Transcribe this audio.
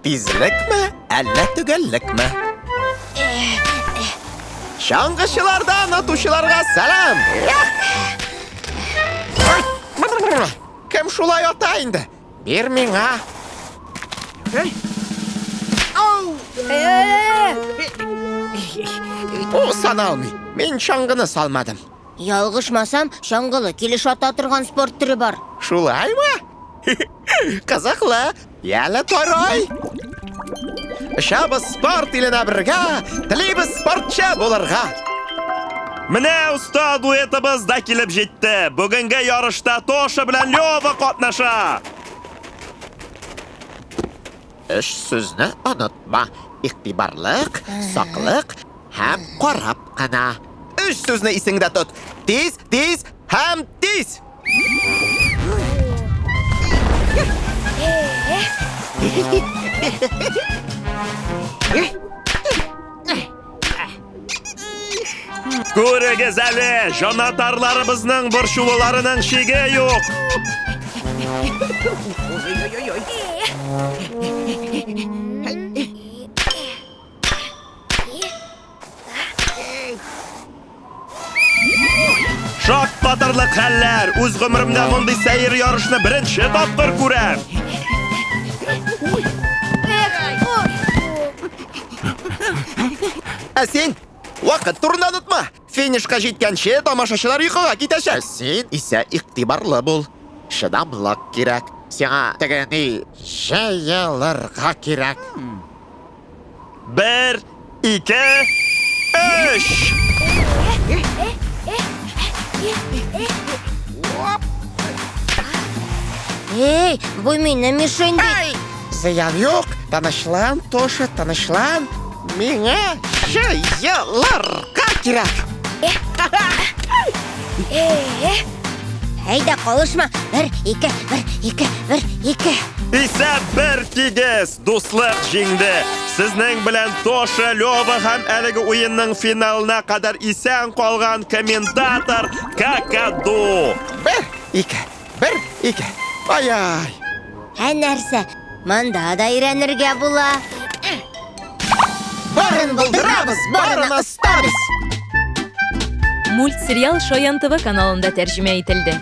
Tezlikmi, alla tugallikmi? Shang'ishilardan o'tuvchilarga salom. Kim shulay ota endi? Ber menga. O sanalmay. Men shang'ini salmadim. Yolg'ishmasam, shang'ili kelish ota turgan sport turi bor. Shulaymi? Qiziqli. Yali to'roy. Shabis sport ilina birga, tilimiz sportchi bo'larga. Mana ustoz duetimiz kelib jetdi. Bugungi yarışda To'sha bilan Lyova qatnasha. Ish so'zni unutma. Iqtiborlik, saqliq ham qarab qana. Ish so'zni esingda tut. Tez, tez, ham tez. Ko'rgizali, jonatarlarimizning bir shulularining shigi yo'q. Shoq qatorli qallar, o'z umrimda bunday sayr yarishni birinchi topqir ko'ram. Sen vaqt turini unutma. Finishga yetgancha tomoshachilar yiqilib ketashadi. Sen esa iqtiborli bo'l. Shidamlik kerak. Senga tegani shaylarga kerak. 1, 2, 3. Ey, bu meni mishing deydi. Ziyan yo'q. Tanishlan, To'sha, tanishlan. Menga shaylarga kerak. Hayda qolishma. 1, 2, 1, 2, 1, 2. Esa bir kigiz do'stlik jingdi. Sizning bilan To'sha Lyova ham haligi o'yinning finalina qadar esan qolgan kommentator Kakadu. 1, 2, 1, 2. Ay. Ha narsa, manda da öğrenirge bula. Barın bulduramiz, barın astarız. Multserial Shoyan TV kanalında tercüme etildi.